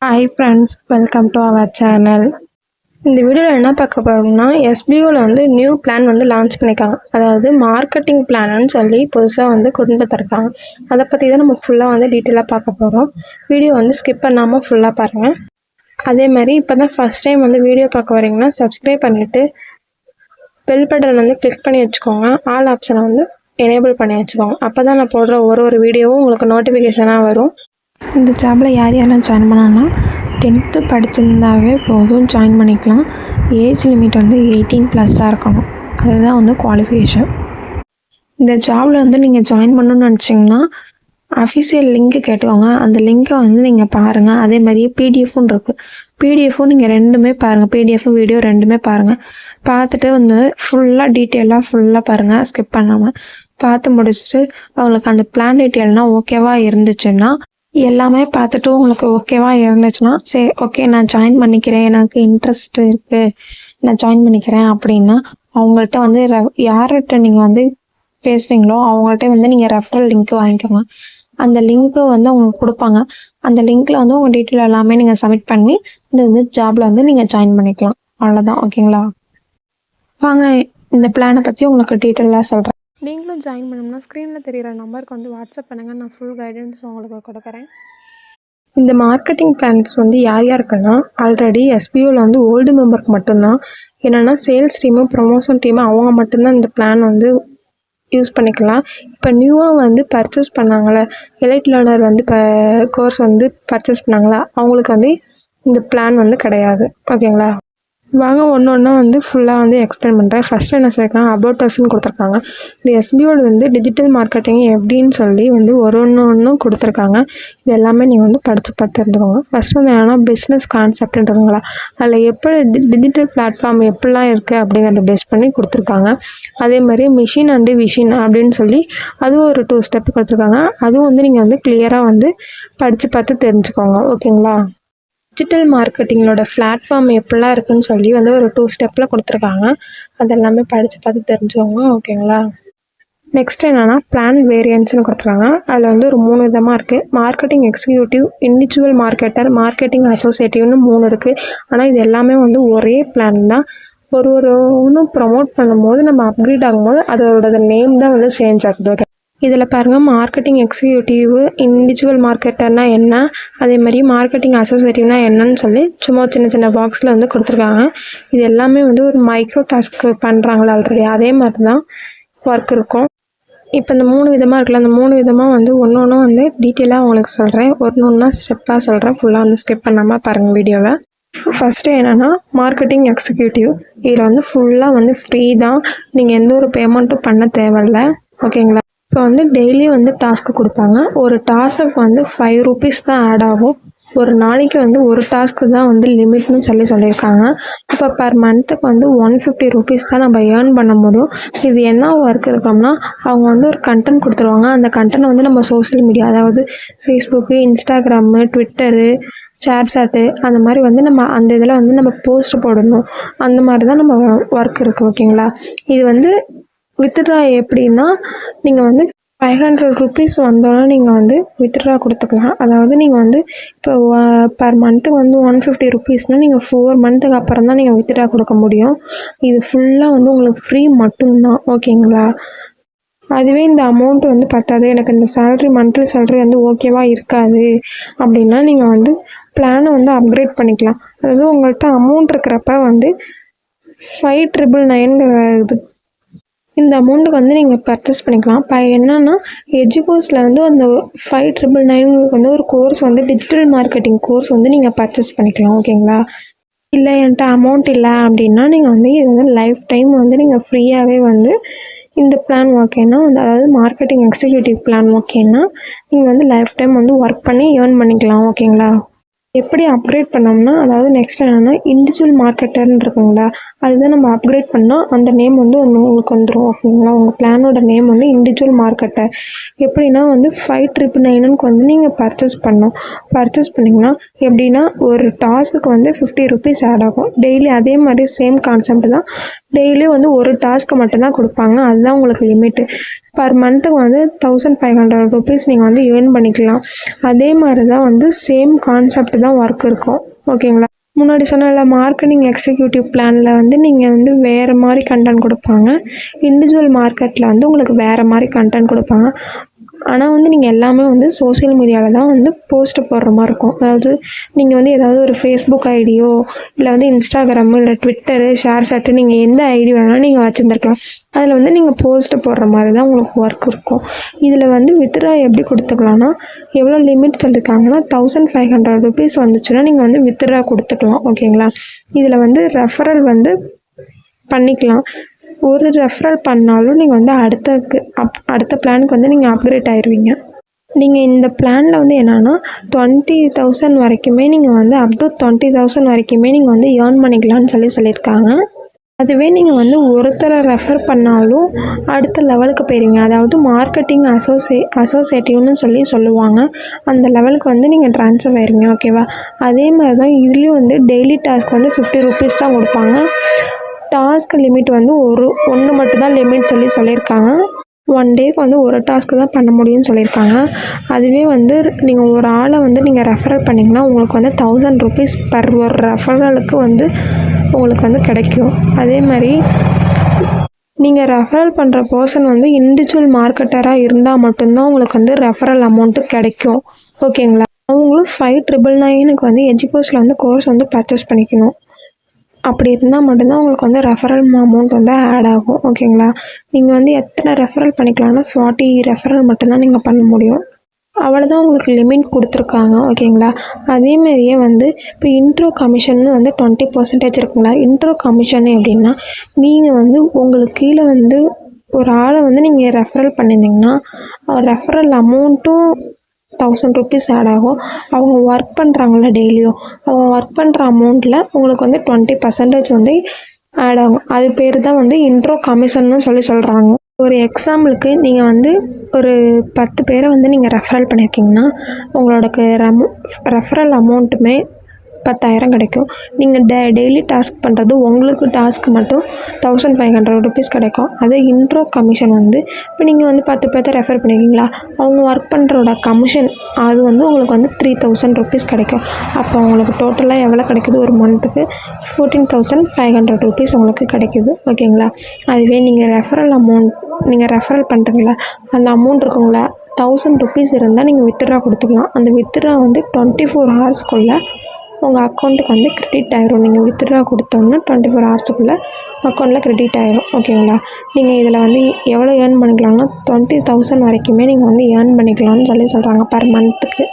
Hi friends, welcome to our channel. இந்த வீடியோவில் என்ன பார்க்க போகிறோம்னா, எஸ்பிஓவில் வந்து நியூ பிளான் வந்து லான்ச் பண்ணியிருக்காங்க. அதாவது மார்க்கெட்டிங் பிளான்னு சொல்லி புதுசாக வந்து கொண்டு வந்திருக்காங்க. அதை பற்றி தான் நம்ம ஃபுல்லாக வந்து டீட்டெயிலாக பார்க்க போகிறோம். வீடியோ வந்து ஸ்கிப் பண்ணாமல் ஃபுல்லாக பாருங்கள். அதே மாதிரி இப்போ தான் ஃபஸ்ட் டைம் வந்து வீடியோ பார்க்க வரீங்கன்னா சப்ஸ்கிரைப் பண்ணிவிட்டு பெல் பட்டன் வந்து கிளிக் பண்ணி வச்சுக்கோங்க. ஆல் ஆப்ஷனை வந்து எனேபிள் பண்ணி வச்சுக்கோங்க. அப்போ தான் நான் போடுற ஒரு வீடியோவும் உங்களுக்கு நோட்டிஃபிகேஷனாக வரும். இந்த ஜாபில் யாரெல்லாம் ஜாயின் பண்ணான்னா 10th படிச்சிருந்தாவே போதும், ஜாயின் பண்ணிக்கலாம். ஏஜ் லிமிட் வந்து 18+ இருக்கணும். அதுதான் வந்து குவாலிஃபிகேஷன். இந்த ஜாபில் வந்து நீங்கள் ஜாயின் பண்ணணும்னு நினச்சிங்கன்னா அஃபிஷியல் லிங்க்கு கேட்டுக்கோங்க. அந்த லிங்க்கை வந்து நீங்கள் பாருங்கள். அதே மாதிரியே பிடிஎஃப்பும் இருக்குது. பிடிஎஃப்பும் நீங்கள் ரெண்டுமே பாருங்கள். பிடிஎஃப் வீடியோ ரெண்டுமே பாருங்கள். பார்த்துட்டு வந்து ஃபுல்லாக டீட்டெயிலாக பாருங்கள், ஸ்கிப் பண்ணாமல் பார்த்து முடிச்சுட்டு அவங்களுக்கு அந்த பிளான் டீட்டெயில்னால் ஓகேவாக இருந்துச்சுன்னா, எல்லாமே பார்த்துட்டு உங்களுக்கு ஓகேவாக இருந்துச்சுன்னா சரி ஓகே நான் ஜாயின் பண்ணிக்கிறேன், எனக்கு இன்ட்ரெஸ்ட் இருக்குது, நான் ஜாயின் பண்ணிக்கிறேன் அப்படின்னா அவங்கள்ட்ட வந்து யார்கிட்ட நீங்கள் வந்து பேசுகிறீங்களோ அவங்கள்ட்ட வந்து நீங்கள் ரெஃபரல் லிங்க்கு வாங்கிக்கோங்க. அந்த லிங்க்கு வந்து அவங்க கொடுப்பாங்க. அந்த லிங்க்கில் வந்து உங்கள் டீட்டெயில் எல்லாமே நீங்கள் சப்மிட் பண்ணி இந்த ஜாபில் வந்து நீங்கள் ஜாயின் பண்ணிக்கலாம். அவ்வளோதான், ஓகேங்களா? வாங்க இந்த பிளானை பற்றி உங்களுக்கு டீட்டெயிலாக சொல்கிறேன். நீங்களும் ஜாயின் பண்ணணும்னா ஸ்க்ரீனில் தெரிகிற நம்பருக்கு வந்து வாட்ஸ்அப் பண்ணுங்கள். நான் ஃபுல் கைடன்ஸ் உங்களுக்கு கொடுக்குறேன். இந்த மார்க்கெட்டிங் பிளான்ஸ் வந்து யாருக்குன்னா ஆல்ரெடி எஸ்பிஓவில் வந்து ஓல்டு மெம்பருக்கு மட்டும்தான். என்னென்னா சேல்ஸ் டீமு, ப்ரொமோஷன் டீமு அவங்க மட்டும்தான் இந்த பிளான் வந்து யூஸ் பண்ணிக்கலாம். இப்போ நியூவாக வந்து பர்ச்சேஸ் பண்ணாங்களே, எலைட் லேர்னர் வந்து இப்போ கோர்ஸ் வந்து பர்ச்சேஸ் பண்ணாங்களா, அவங்களுக்கு வந்து இந்த பிளான் வந்து கிடையாது, ஓகேங்களா? வாங்க ஒன்று ஒன்றா வந்து ஃபுல்லாக வந்து எக்ஸ்பிளைன் பண்ணுறேன். ஃபஸ்ட்டு என்ன சொல்லியிருக்காங்க, அபவுட் அஸ்ன்னு கொடுத்துருக்காங்க. இந்த எஸ்பிஓட வந்து டிஜிட்டல் மார்க்கெட்டிங் எப்படின்னு சொல்லி வந்து ஒன்றும் கொடுத்துருக்காங்க. இது எல்லாமே நீங்கள் வந்து படித்து பார்த்து தெரிஞ்சுக்கோங்க. ஃபஸ்ட்டு வந்து என்னென்னா பிஸ்னஸ் கான்செப்ட்ன்றதுங்களா, அதில் எப்படி டிஜிட்டல் பிளாட்ஃபார்ம் எப்படிலாம் இருக்குது அப்படிங்கிறத பேஸ் பண்ணி கொடுத்துருக்காங்க. அதே மாதிரி மிஷின் அண்டு விஷன் அப்படின்னு சொல்லி அதுவும் ஒரு 2 ஸ்டெப் கொடுத்துருக்காங்க. அதுவும் வந்து நீங்கள் வந்து கிளியராக வந்து படித்து பார்த்து தெரிஞ்சுக்கோங்க, ஓகேங்களா? டிஜிட்டல் மார்க்கெட்டிங்களோட பிளாட்ஃபார்ம் எப்படிலாம் இருக்குதுன்னு சொல்லி வந்து ஒரு 2 ஸ்டெப்பில் கொடுத்துருக்காங்க. அதெல்லாமே படித்து பார்த்து தெரிஞ்சுக்கோங்க, ஓகேங்களா? நெக்ஸ்ட் என்னென்னா பிளான் வேரியன்ட்ஸ்னு கொடுத்துருக்காங்க. அதில் வந்து ஒரு 3 விதமாக இருக்குது. Marketing executive, individual marketer, marketing அசோசியேட்டிவ்னு 3 இருக்குது. ஆனால் இது எல்லாமே வந்து ஒரே பிளான் தான். ஒன்றும் ப்ரமோட் பண்ணும்போது நம்ம அப்கிரேட் ஆகும்போது அதோட நேம் தான் வந்து சேஞ்ச் ஆகுது. இதில் பாருங்கள், மார்க்கெட்டிங் எக்ஸிக்யூட்டிவ், இண்டிவிஜுவல் மார்க்கெட்டர்னால் என்ன, அதே மாதிரி மார்க்கெட்டிங் அசோசியேட்டிவ்னால் என்னன்னு சொல்லி சும்மா சின்ன பாக்ஸில் வந்து கொடுத்துருக்காங்க. இது எல்லாமே வந்து ஒரு மைக்ரோ டாஸ்க் பண்ணுறாங்களா ஆல்ரெடி, அதே மாதிரி தான் ஒர்க் இருக்கும். இப்போ இந்த 3 விதமாக இருக்குல்ல, அந்த 3 விதமாக வந்து ஒன்று வந்து டீட்டெயிலாக உங்களுக்கு சொல்கிறேன். ஒன்று ஸ்டெப்பாக சொல்கிறேன். ஃபுல்லாக வந்து ஸ்கிப் பண்ணாமல் பாருங்கள் வீடியோவை. ஃபஸ்ட்டு என்னென்னா மார்க்கெட்டிங் எக்ஸிக்யூட்டிவ். இதில் வந்து ஃபுல்லாக வந்து ஃப்ரீ தான், நீங்கள் எந்த ஒரு பேமெண்ட்டும் பண்ண தேவையில்ல, ஓகேங்களா? இப்போ வந்து டெய்லி வந்து டாஸ்க்கு கொடுப்பாங்க. ஒரு டாஸ்க்கு வந்து 5 rupees தான் ஆட் ஆகும். ஒரு நாளைக்கு வந்து ஒரு டாஸ்க்கு தான் வந்து லிமிட்னு சொல்லியிருக்காங்க. இப்போ பர் மந்த்துக்கு வந்து 150 rupees தான் நம்ம ஏர்ன் பண்ண முடியும். இது என்ன ஒர்க் இருக்கோம்னா, அவங்க வந்து ஒரு கண்டென்ட் கொடுத்துருவாங்க. அந்த கண்டென்ட் வந்து நம்ம சோஷியல் மீடியா, அதாவது ஃபேஸ்புக்கு, இன்ஸ்டாகிராமு, ட்விட்டரு, ஷேர்சாட்டு அந்த மாதிரி வந்து நம்ம அந்த இதில் வந்து நம்ம போஸ்ட் போடணும். அந்த மாதிரி தான் நம்ம ஒர்க் இருக்குது, ஓகேங்களா? இது வந்து வித்ட்ரா எப்படின்னா, நீங்கள் வந்து 500 rupees வந்தோன்னா நீங்கள் வந்து வித்ட்ரா கொடுத்துக்கலாம். அதாவது நீங்கள் வந்து இப்போ பர் மந்த்துக்கு வந்து 150 rupeesனால் நீங்கள் 4 மந்த்துக்கு அப்புறம் தான் நீங்கள் வித்ட்ரா கொடுக்க முடியும். இது ஃபுல்லாக வந்து உங்களுக்கு ஃப்ரீ மட்டும்தான், ஓகேங்களா? அதுவே இந்த அமௌண்ட் வந்து பத்தாது, எனக்கு இந்த சேலரி மந்த்லி சேலரி வந்து ஓகேவாக இருக்காது அப்படின்னா நீங்கள் வந்து பிளானை வந்து அப்கிரேட் பண்ணிக்கலாம். அதாவது உங்கள்கிட்ட அமௌண்ட் இருக்கிறப்ப வந்து 5999 இது இந்த அமௌண்ட்டுக்கு வந்து நீங்கள் பர்ச்சேஸ் பண்ணிக்கலாம். இப்போ என்னென்னா எஜுகோஸில் வந்து அந்த 5999 வந்து ஒரு கோர்ஸ் வந்து டிஜிட்டல் மார்க்கெட்டிங் கோர்ஸ் வந்து நீங்கள் பர்ச்சேஸ் பண்ணிக்கலாம், ஓகேங்களா? இல்லை என்கிட்ட அமௌண்ட் இல்லை அப்படின்னா நீங்கள் வந்து இது வந்து லைஃப் டைம் வந்து நீங்கள் ஃப்ரீயாகவே வந்து இந்த பிளான் ஓகேன்னா வந்து, அதாவது மார்க்கெட்டிங் எக்ஸிக்யூட்டிவ் பிளான் ஓகேன்னா நீங்கள் வந்து லைஃப் டைம் வந்து ஒர்க் பண்ணி ஏர்ன் பண்ணிக்கலாம், ஓகேங்களா? எப்படி அப்கிரேட் பண்ணோம்னா, அதாவது நெக்ஸ்ட் என்னென்னா இண்டிவிஜுவல் மார்க்கெட்டர்னு இருக்குங்களா, அதுதான் நம்ம அப்கிரேட் பண்ணால் அந்த நேம் வந்து உங்களுக்கு வந்துடும், ஓகேங்களா? உங்கள் பிளானோட நேம் வந்து இண்டிவிஜுவல் மார்க்கெட்டர். எப்படின்னா வந்து 5999க்கு வந்து நீங்கள் பர்ச்சேஸ் பண்ணிங்கன்னா எப்படின்னா ஒரு டாஸ்க்கு வந்து 50 rupees ஆட் ஆகும் டெய்லி. அதே மாதிரி சேம் கான்செப்ட் தான், டெய்லி வந்து ஒரு டாஸ்க்கு மட்டும்தான் கொடுப்பாங்க. அதுதான் உங்களுக்கு லிமிட்டு. பர் மந்த்துக்கு வந்து 1500 ருபீஸ் நீங்கள் வந்து ஏர்ன் பண்ணிக்கலாம். அதே மாதிரி தான் வந்து சேம் கான்செப்ட் தான் ஒர்க் இருக்கும். ஓகேங்களா? முன்னாடி சொன்னல மார்க்கெட்டிங் எக்ஸிக்யூட்டிவ் பிளானில் வந்து நீங்கள் வந்து வேறு மாதிரி கண்டென்ட் கொடுப்பாங்க. இண்டிவிஜுவல் மார்க்கெட்டில் வந்து உங்களுக்கு வேறு மாதிரி கண்டென்ட் கொடுப்பாங்க. ஆனால் வந்து நீங்கள் எல்லாமே வந்து சோஷியல் மீடியாவில் தான் வந்து போஸ்ட்டு போடுற மாதிரி இருக்கும். அதாவது நீங்கள் வந்து ஏதாவது ஒரு ஃபேஸ்புக் ஐடியோ இல்லை வந்து இன்ஸ்டாகிராமு இல்லை ட்விட்டரு ஷேர்சாட்டு நீங்கள் எந்த ஐடி வேணாலும் நீங்கள் வச்சுருந்துருக்கலாம். அதில் வந்து நீங்கள் போஸ்ட்டு போடுற மாதிரி தான் உங்களுக்கு ஒர்க் இருக்கும். இதில் வந்து வித்ட்ரா எப்படி கொடுத்துக்கலாம்னா எவ்வளோ லிமிட் சொல்லியிருக்காங்கன்னா 1500 ருபீஸ் வந்துச்சுன்னா நீங்கள் வந்து வித்ட்ரா கொடுத்துக்கலாம். ஓகேங்களா? இதில் வந்து ரெஃபரல் வந்து பண்ணிக்கலாம். ஒரு ரெஃபரல் பண்ணாலும் நீங்கள் வந்து அடுத்த பிளானுக்கு வந்து நீங்கள் அப்கிரேட் ஆயிடுவீங்க. நீங்கள் இந்த பிளானில் வந்து என்னென்னா 20,000 வரைக்குமே நீங்கள் வந்து அப் டு 20,000 வரைக்குமே நீங்கள் வந்து ஏர்ன் பண்ணிக்கலாம்னு சொல்லியிருக்காங்க. அதுவே நீங்கள் வந்து ஒருத்தரை ரெஃபர் பண்ணாலும் அடுத்த லெவலுக்கு போயிருவீங்க. அதாவது மார்க்கெட்டிங் அசோசியேட்டிவ்னு சொல்லுவாங்க. அந்த லெவலுக்கு வந்து நீங்கள் ட்ரான்ஸ்ஃபர் ஆயிருவீங்க. ஓகேவா? அதே மாதிரி தான் இதுலேயும் வந்து டெய்லி டாஸ்க் வந்து 50 ருபீஸ் தான் கொடுப்பாங்க. டாஸ்க் லிமிட் வந்து ஒன்று மட்டும்தான் லிமிட் சொல்லியிருக்காங்க. 1 டேக்கு வந்து ஒரு டாஸ்க்கு தான் பண்ண முடியும்னு சொல்லியிருக்காங்க. அதுவே வந்து நீங்கள் ஒரு ஆளை வந்து நீங்கள் ரெஃபரல் பண்ணிங்கன்னா உங்களுக்கு வந்து 1000 ருபீஸ் பர் ஒரு ரெஃபரலுக்கு வந்து உங்களுக்கு வந்து கிடைக்கும். அதே மாதிரி நீங்கள் ரெஃபரல் பண்ணுற பர்சன் வந்து இண்டிவிஜுவல் மார்க்கெட்டராக இருந்தால் மட்டும்தான் உங்களுக்கு வந்து ரெஃபரல் அமௌண்ட்டு கிடைக்கும். ஓகேங்களா? அவங்களும் 5999க்கு வந்து எஜுகோஸில் வந்து கோர்ஸ் வந்து பர்ச்சேஸ் பண்ணிக்கணும். அப்படி இருந்தால் மட்டும்தான் உங்களுக்கு வந்து ரெஃபரல் அமௌண்ட் வந்து ஆட் ஆகும். ஓகேங்களா? நீங்கள் வந்து எத்தனை ரெஃபரல் பண்ணிக்கலாம்னா 40 ரெஃபரல் மட்டும்தான் நீங்கள் பண்ண முடியும். அவ்வளோதான் உங்களுக்கு லிமிட் கொடுத்துருக்காங்க. ஓகேங்களா? அதேமாரியே வந்து இப்போ இன்ட்ரோ கமிஷன்னு வந்து 20% இருக்குங்களா? இன்ட்ரோ கமிஷன் எப்படின்னா நீங்கள் வந்து உங்களுக்கு கீழே வந்து ஒரு ஆளை வந்து நீங்கள் ரெஃபரல் பண்ணியிருந்தீங்கன்னா ரெஃபரல் அமௌண்ட்டும் 1000 ருபீஸ் ஆட் ஆகும். அவங்க ஒர்க் பண்ணுறாங்கள டெய்லியும் அவங்க ஒர்க் பண்ணுற அமௌண்ட்டில் உங்களுக்கு வந்து 20% வந்து ஆட் ஆகும். அது பேர் தான் வந்து இன்ட்ரோ கமிஷன்னு சொல்கிறாங்க. ஒரு எக்ஸாம்பிளுக்கு நீங்கள் வந்து ஒரு 10 பேரை வந்து நீங்கள் ரெஃபரல் பண்ணியிருக்கீங்கன்னா உங்களோட ரெஃபரல் அமௌண்ட்டுமே 10,000 கிடைக்கும். நீங்கள் டெய்லி டாஸ்க் பண்ணுறது உங்களுக்கு டாஸ்க்கு மட்டும் 1500 ருபீஸ் கிடைக்கும். அதே இன்ட்ரோ கமிஷன் வந்து இப்போ நீங்கள் வந்து 10 பேர்த்த ரெஃபர் பண்ணியிருக்கீங்களா, அவங்க ஒர்க் பண்ணுறோட கமிஷன் அது வந்து உங்களுக்கு வந்து 3000 ருபீஸ் கிடைக்கும். அப்போ உங்களுக்கு டோட்டலாக எவ்வளோ கிடைக்குது? ஒரு மந்த்துக்கு 14,500 ருபீஸ் உங்களுக்கு கிடைக்குது. ஓகேங்களா? அதுவே நீங்கள் ரெஃபரல் பண்ணுறீங்களா அந்த அமௌண்ட் இருக்குங்களா 1000 ருபீஸ் இருந்தால் நீங்கள் வித்ட்ரா கொடுத்துக்கலாம். அந்த வித்ட்ரா வந்து 24 ஹவர்ஸ்க்குள்ளே உங்கள் அக்கௌண்ட்டுக்கு வந்து கிரெடிட் ஆயிரும். நீங்கள் வித்ட்ரா கொடுத்தோன்னா 24 ஹவர்ஸுக்குள்ளே அக்கௌண்ட்டில் கிரெடிட் ஆயிரும். ஓகேங்களா? நீங்கள் இதில் வந்து எவ்வளோ ஏர்ன் பண்ணிக்கலாம்னா 20,000 வரைக்குமே நீங்கள் வந்து ஏர்ன் பண்ணிக்கலாம்னு சொல்கிறாங்க பர் மந்த்துக்கு.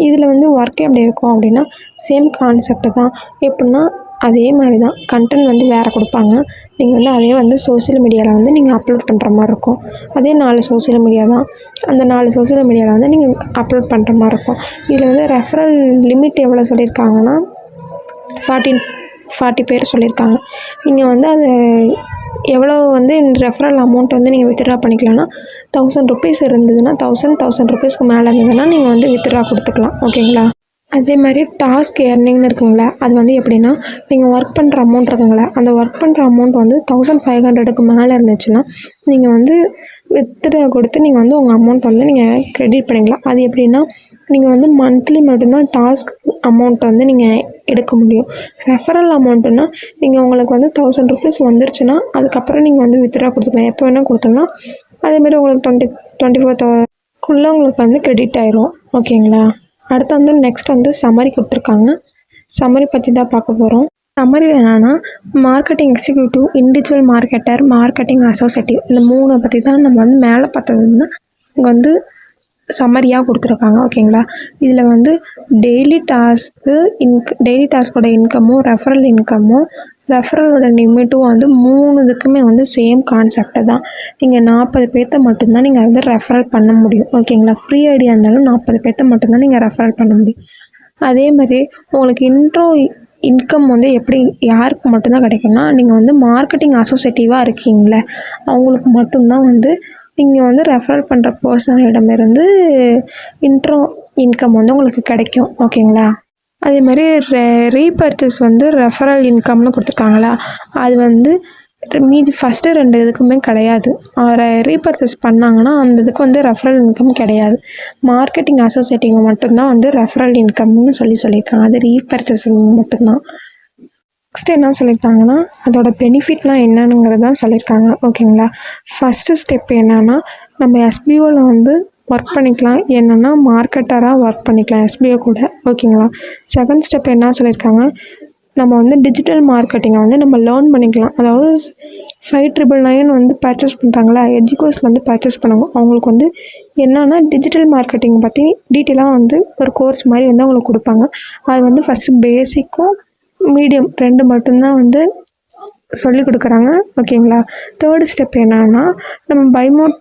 இதில் வந்து ஒர்க் எப்படி இருக்கும் அப்படின்னா சேம் கான்செப்ட் தான். எப்படின்னா அதே மாதிரி தான் கண்டென்ட் வந்து வேறு கொடுப்பாங்க. நீங்கள் வந்து அதே வந்து சோஷியல் மீடியாவில் வந்து நீங்கள் அப்லோட் பண்ணுற மாதிரி இருக்கும். அதே 4 சோஷியல் மீடியா தான். அந்த 4 சோஷியல் மீடியாவில் வந்து நீங்கள் அப்லோட் பண்ணுற மாதிரி இருக்கும். இதில் வந்து ரெஃபரல் லிமிட் எவ்வளோ சொல்லியிருக்காங்கன்னா 40 பேர் சொல்லியிருக்காங்க. நீங்கள் வந்து அது எவ்வளோ வந்து ரெஃபரல் அமௌண்ட் வந்து நீங்கள் வித்ட்ரா பண்ணிக்கலாம்னா 1000 ருபீஸ் இருந்ததுன்னா 1000 ருபீஸ்க்கு மேலே இருந்ததுன்னா நீங்கள் வந்து வித்ட்ரா கொடுத்துக்கலாம். ஓகேங்களா? அதே மாதிரி டாஸ்க் ஏர்னிங்னு இருக்குங்களா, அது வந்து எப்படின்னா நீங்கள் ஒர்க் பண்ணுற அமௌண்ட் இருக்குங்களா, அந்த ஒர்க் பண்ணுற அமௌண்ட் வந்து 1500க்கு மேலே இருந்துச்சுன்னா நீங்கள் வந்து வித்ட்ரா கொடுத்து நீங்கள் வந்து உங்கள் அமௌண்ட் வந்து நீங்கள் கிரெடிட் பண்ணிக்கலாம். அது எப்படின்னா நீங்கள் வந்து மந்த்லி மட்டும்தான் டாஸ்க் அமௌண்ட் வந்து நீங்கள் எடுக்க முடியும். ரெஃபரல் அமௌண்ட்டுன்னா நீங்கள் உங்களுக்கு வந்து 1000 ருபீஸ் வந்துருச்சுன்னா அதுக்கப்புறம் நீங்கள் வந்து வித்ட்ரா கொடுத்துக்கலாம். எப்போ வேணால் கொடுத்துக்கலாம். அதேமாதிரி உங்களுக்கு 24 உங்களுக்கு வந்து கிரெடிட் ஆயிரும். ஓகேங்களா? அடுத்து வந்து நெக்ஸ்ட் வந்து சம்மரி கொடுத்துருக்காங்க. சம்மரி பற்றி தான் பார்க்க போகிறோம். சம்மரி என்னென்னா marketing executive, individual marketer, marketing associative இந்த 3 பற்றி தான் நம்ம வந்து மேலே பார்த்ததுன்னா இங்கே வந்து சம்மரியாக கொடுத்துருக்காங்க. ஓகேங்களா? இதில் வந்து டெய்லி டாஸ்க்கோட இன்கமும் ரெஃபரல் இன்கமும் ரெஃபரலோட லிமிட்டும் வந்து 3 இதுக்குமே வந்து சேம் கான்செப்ட் தான். நீங்கள் 40 பேர்த்த மட்டும்தான் நீங்கள் வந்து ரெஃபரல் பண்ண முடியும். ஓகேங்களா? ஃப்ரீ ஐடியா இருந்தாலும் 40 பேர்த்த மட்டும்தான் நீங்கள் ரெஃபரல் பண்ண முடியும். அதே மாதிரி உங்களுக்கு இன்கம் வந்து எப்படி யாருக்கு மட்டும்தான் கிடைக்கும்னா நீங்கள் வந்து மார்க்கெட்டிங் அசோசியேட்டிவாக இருக்கீங்களே அவங்களுக்கு மட்டும்தான் வந்து நீங்கள் வந்து ரெஃபரல் பண்ணுற பர்சனிடமிருந்து இன்ட்ரோ இன்கம் வந்து உங்களுக்கு கிடைக்கும். ஓகேங்களா? அதே மாதிரி ரீபர்ச்சேஸ் வந்து ரெஃபரல் இன்கம்னு கொடுத்துருக்காங்களா, அது வந்து மீதி ஃபஸ்ட்டு 2 இதுக்குமே கிடையாது. ரீபர்ச்சேஸ் பண்ணாங்கன்னா அந்த இதுக்கு வந்து ரெஃபரல் இன்கம் கிடையாது. மார்க்கெட்டிங் அசோசியேட்டிங் மட்டும்தான் வந்து ரெஃபரல் இன்கம்னு சொல்லியிருக்காங்க. அது ரீபர்ச்சேசிங் மட்டும்தான். நெக்ஸ்ட் என்ன சொல்லியிருக்காங்கன்னா அதோட பெனிஃபிட்லாம் என்னங்கிறது தான் சொல்லியிருக்காங்க. ஓகேங்களா. ஃபஸ்ட்டு ஸ்டெப் என்னென்னா நம்ம எஸ்பிஓவில் வந்து ஒர்க் பண்ணிக்கலாம். என்னென்னா மார்க்கெட்டராக ஒர்க் பண்ணிக்கலாம் எஸ்பிஓ கூட. ஓகேங்களா. செகண்ட் ஸ்டெப் என்ன சொல்லியிருக்காங்க, நம்ம வந்து டிஜிட்டல் மார்க்கெட்டிங்கை வந்து நம்ம லேர்ன் பண்ணிக்கலாம். அதாவது 5999 வந்து பர்ச்சேஸ் பண்ணுறாங்களா, எஜுகோஸில் வந்து பர்ச்சேஸ் பண்ணுவாங்க. அவங்களுக்கு வந்து என்னென்னா டிஜிட்டல் மார்க்கெட்டிங் பற்றி டீட்டெயிலாக வந்து ஒரு கோர்ஸ் மாதிரி வந்து அவங்களுக்கு கொடுப்பாங்க. அது வந்து ஃபஸ்ட்டு பேசிக்கும் மீடியம் 2 மட்டும்தான் வந்து சொல்லி கொடுக்குறாங்க. ஓகேங்களா. தேர்டு ஸ்டெப் என்னென்னா நம்ம பைமோட்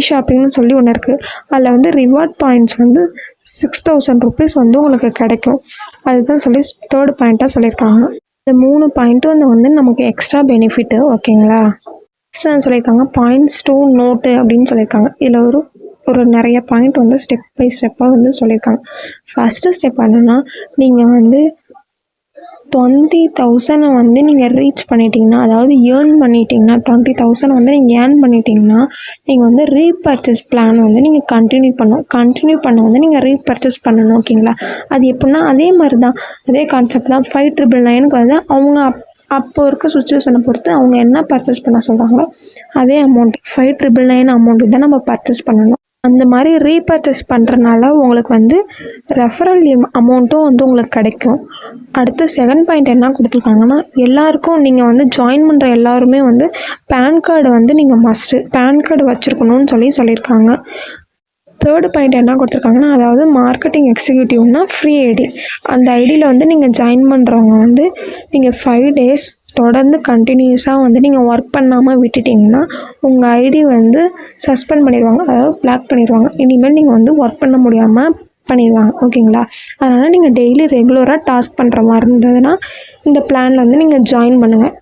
ஷாப்பிங்னு சொல்லி ஒன்று இருக்குது. அதில் வந்து ரிவார்ட் பாயிண்ட்ஸ் வந்து 6000 rupees வந்து உங்களுக்கு கிடைக்கும். அதுதான் சொல்லி தேர்டு பாயிண்ட்டாக சொல்லியிருக்காங்க. இந்த 3 பாயிண்ட்டும் வந்து நமக்கு எக்ஸ்ட்ரா பெனிஃபிட்டு. ஓகேங்களா. நெக்ஸ்ட் சொல்லியிருக்காங்க பாயிண்ட்ஸ் டூ நோட்டு அப்படின்னு சொல்லியிருக்காங்க. இதில் ஒரு நிறைய பாயிண்ட் வந்து ஸ்டெப் பை ஸ்டெப்பாக வந்து சொல்லியிருக்காங்க. ஃபஸ்ட்டு ஸ்டெப் என்னென்னா நீங்கள் வந்து 20,000 வந்து நீங்கள் ரீச் பண்ணிட்டீங்கன்னா, அதாவது ஏர்ன் பண்ணிட்டீங்கன்னா, 20,000 வந்து நீங்கள் ஏர்ன் பண்ணிட்டீங்கன்னா நீங்கள் வந்து ரீபர்ச்சேஸ் பிளான் வந்து நீங்கள் கண்டினியூ பண்ண வந்து நீங்கள் ரீபர்ச்சேஸ் பண்ணணும். ஓகேங்களா. அது எப்படின்னா அதே மாதிரி தான், அதே கான்செப்ட் தான். 5999க்கு வந்து அவங்க அப்போ இருக்க சுச்சுவேஷனை பொறுத்து அவங்க என்ன பர்ச்சேஸ் பண்ண சொல்கிறாங்களோ அதே அமௌண்ட் 5999 அமௌண்ட்டு தான் நம்ம பர்ச்சேஸ் பண்ணணும். அந்த மாதிரி ரீபர்ச்சேஸ் பண்ணுறனால உங்களுக்கு வந்து ரெஃபரல் அமௌண்ட்டும் வந்து உங்களுக்கு கிடைக்கும். அடுத்து செகண்ட் பாயிண்ட் என்ன கொடுத்துருக்காங்கன்னா எல்லாருக்கும் நீங்கள் வந்து ஜாயின் பண்ணுற எல்லாருமே வந்து பேன் கார்டு வந்து நீங்கள் மஸ்ட்டு பேன் கார்டு வச்சுருக்கணும்னு சொல்லியிருக்காங்க. தேர்டு பாயிண்ட் என்ன கொடுத்துருக்காங்கன்னா அதாவது மார்க்கெட்டிங் எக்ஸிக்யூட்டிவ்னா ஃப்ரீ ஐடி. அந்த ஐடியில் வந்து நீங்கள் ஜாயின் பண்ணுறவங்க வந்து நீங்கள் 5 days தொடர்ந்து கண்டினியூஸாக வந்து நீங்கள் ஒர்க் பண்ணாமல் விட்டுட்டிங்கன்னா உங்கள் ஐடி வந்து சஸ்பெண்ட் பண்ணிடுவாங்க, அதாவது பிளாக் பண்ணிடுவாங்க. இனிமேல் நீங்கள் வந்து ஒர்க் பண்ண முடியாமல் பண்ணிடுவாங்க. ஓகேங்களா. அதனால் நீங்கள் டெய்லி ரெகுலராக டாஸ்க் பண்ணுற மாதிரி இருந்ததுன்னா இந்த பிளானில் வந்து நீங்கள் ஜாயின் பண்ணுங்கள்.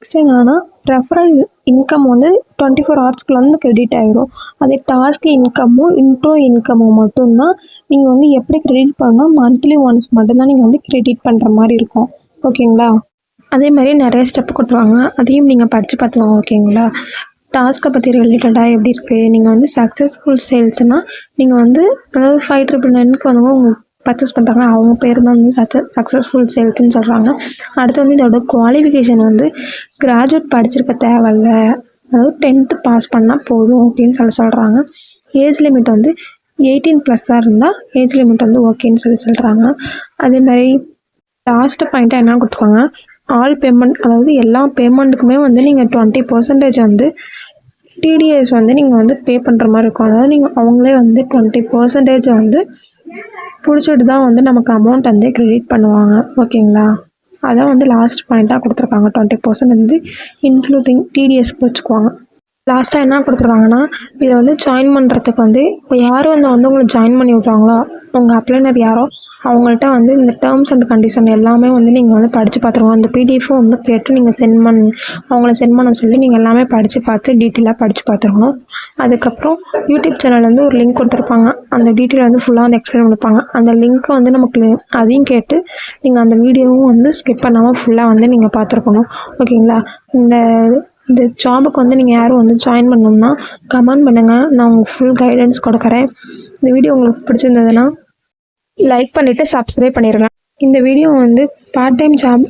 நெக்ஸ்ட் என்னன்னா ரெஃபரல் இன்கம் வந்து 24 hours வந்து கிரெடிட் ஆகிரும். அதே டாஸ்க் இன்கமும் இன்ட்ரோ இன்கமும் மட்டும்தான் நீங்கள் வந்து எப்படி கிரெடிட் பண்ணால் மந்த்லி ஒன்ஸ் மட்டும்தான் நீங்கள் வந்து கிரெடிட் பண்ணுற மாதிரி இருக்கும். ஓகேங்களா. அதே மாதிரி நிறைய ஸ்டெப் கொடுத்துருவாங்க, அதையும் நீங்கள் படித்து பார்த்துவாங்க. ஓகேங்களா. டாஸ்க்கை பற்றி ரிலேட்டடாக எப்படி இருக்குது, நீங்கள் வந்து சக்ஸஸ்ஃபுல் சேல்ஸ்னால் நீங்கள் வந்து அதாவது 5999க்கு வந்து அவங்க பர்ச்சேஸ் பண்ணுறாங்க, அவங்க பேர் தான் வந்து சக்ஸஸ்ஃபுல் சேல்ஸ்ன்னு சொல்கிறாங்க. அடுத்து வந்து இதோட குவாலிஃபிகேஷன் வந்து கிராஜுவேட் படிச்சிருக்க தேவையில்ல, அதாவது 10th பாஸ் பண்ணால் போதும் அப்படின்னு சொல்கிறாங்க. ஏஜ் லிமிட் வந்து 18+ இருந்தால் ஏஜ் லிமிட் வந்து ஓகேன்னு சொல்கிறாங்க. அதே மாதிரி லாஸ்ட்டு பாயிண்ட்டாக என்ன கொடுத்துருக்காங்க, ஆல் பேமெண்ட், அதாவது எல்லா பேமெண்ட்டுக்குமே வந்து நீங்கள் 20% வந்து டிடிஎஸ் வந்து நீங்கள் வந்து பே பண்ணுற மாதிரி இருக்கும். அதாவது நீங்கள் அவங்களே வந்து 20% வந்து பிடிச்சிட்டு தான் வந்து நமக்கு அமௌண்ட் வந்து கிரெடிட் பண்ணுவாங்க. ஓகேங்களா. அதான் வந்து லாஸ்ட் பாயிண்ட்டாக கொடுத்துருக்காங்க. 20% வந்து இன்க்ளூடிங் டிடிஎஸ் பிடிச்சிக்குவாங்க. லாஸ்ட்டாக என்ன கொடுத்துருக்காங்கன்னா இதை வந்து ஜாயின் பண்ணுறதுக்கு வந்து இப்போ யாரும் வந்து உங்களை ஜாயின் பண்ணி விட்றாங்களோ உங்கள் அப்ளைனர் யாரோ அவங்கள்ட்ட வந்து இந்த டேர்ம்ஸ் அண்ட் கண்டிஷன் எல்லாமே வந்து நீங்கள் வந்து படித்து பார்த்துருவோம். அந்த பிடிஎஃப்பும் வந்து கேட்டு நீங்கள் அவங்கள சென்ட் பண்ண சொல்லி நீங்கள் எல்லாமே படித்து பார்த்து டீட்டெயிலாக படித்து பார்த்துருக்கணும். அதுக்கப்புறம் யூடியூப் சேனல் வந்து ஒரு லிங்க் கொடுத்துருப்பாங்க, அந்த டீட்டெயில் வந்து ஃபுல்லாக வந்து எக்ஸ்பிளைன் கொடுப்பாங்க. அந்த லிங்க்கை வந்து நமக்கு அதையும் கேட்டு நீங்கள் அந்த வீடியோவும் வந்து ஸ்கிப் பண்ணாமல் ஃபுல்லாக வந்து நீங்கள் பார்த்துருக்கணும். ஓகேங்களா. இந்த ஜாபுக்கு வந்து நீங்கள் யாரும் வந்து ஜாயின் பண்ணணும்னா கமெண்ட் பண்ணுங்கள், நான் உங்களுக்கு ஃபுல் கைடன்ஸ் கொடுக்குறேன். இந்த வீடியோ உங்களுக்கு பிடிச்சிருந்ததுன்னா லைக் பண்ணிவிட்டு சப்ஸ்கிரைப் பண்ணிடுங்க. இந்த வீடியோ வந்து பார்ட் டைம் ஜாப்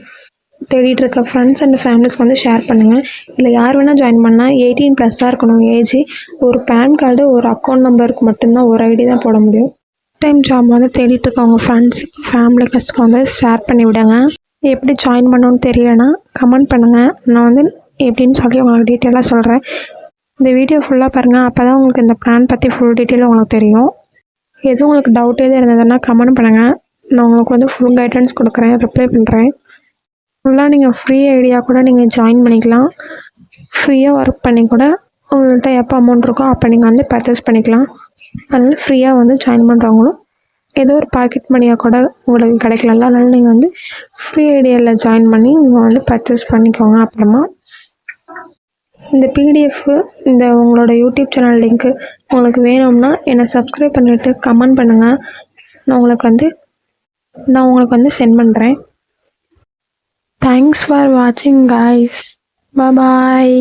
தேடிட்டு இருக்க ஃப்ரெண்ட்ஸ் அண்ட் ஃபேமிலிஸ்க்கு வந்து ஷேர் பண்ணுங்கள். இல்லை யார் வேணால் ஜாயின் பண்ணால் 18+ இருக்கணும் ஏஜ். ஒரு பேன் கார்டு, ஒரு அக்கௌண்ட் நம்பருக்கு மட்டும்தான் ஒரு ஐடி தான் போட முடியும். பார்ட் டைம் ஜாப் வந்து தேடிட்டு இருக்கவங்க ஃப்ரெண்ட்ஸுக்கு ஃபேமிலிஸ்க்கு வந்து ஷேர் பண்ணி விடுங்க. எப்படி ஜாயின் பண்ணணும்னு தெரியலைன்னா கமெண்ட் பண்ணுங்கள், நான் வந்து எப்படின்னு சொல்லி உங்களுக்கு டீட்டெயிலாக சொல்கிறேன். இந்த வீடியோ ஃபுல்லாக பாருங்கள், அப்போ தான் உங்களுக்கு இந்த பிளான் பற்றி ஃபுல் டீட்டெயிலும் உங்களுக்கு தெரியும். எதுவும் உங்களுக்கு டவுட் எதுவும் இருந்ததுன்னா கமெண்ட் பண்ணுங்கள், நான் உங்களுக்கு வந்து ஃபுல் கைடன்ஸ் கொடுக்குறேன், ரிப்ளை பண்ணுறேன். ஃபுல்லாக நீங்கள் ஃப்ரீ ஐடியா கூட நீங்கள் ஜாயின் பண்ணிக்கலாம். ஃப்ரீயாக ஒர்க் பண்ணி கூட உங்கள்கிட்ட எப்போ அமௌண்ட் இருக்கோ அப்போ நீங்கள் வந்து பர்ச்சேஸ் பண்ணிக்கலாம். அதனால் ஃப்ரீயாக வந்து ஜாயின் பண்ணுறவங்களும் ஏதோ ஒரு பாக்கெட் மணியாக கூட உங்களுக்கு கிடைக்கல, அதனால் நீங்கள் வந்து ஃப்ரீ ஐடியாவில் ஜாயின் பண்ணி நீங்கள் வந்து பர்ச்சேஸ் பண்ணிக்கோங்க. அப்புறமா இந்த பிடிஎஃப்பு, இந்த உங்களோட யூடியூப் சேனல் லிங்க்கு உங்களுக்கு வேணும்னா என்னை சப்ஸ்கிரைப் பண்ணிவிட்டு கமெண்ட் பண்ணுங்கள், நான் உங்களுக்கு வந்து சென்ட் பண்ணுறேன். தேங்க்ஸ் ஃபார் வாட்சிங் கைஸ். பாய்.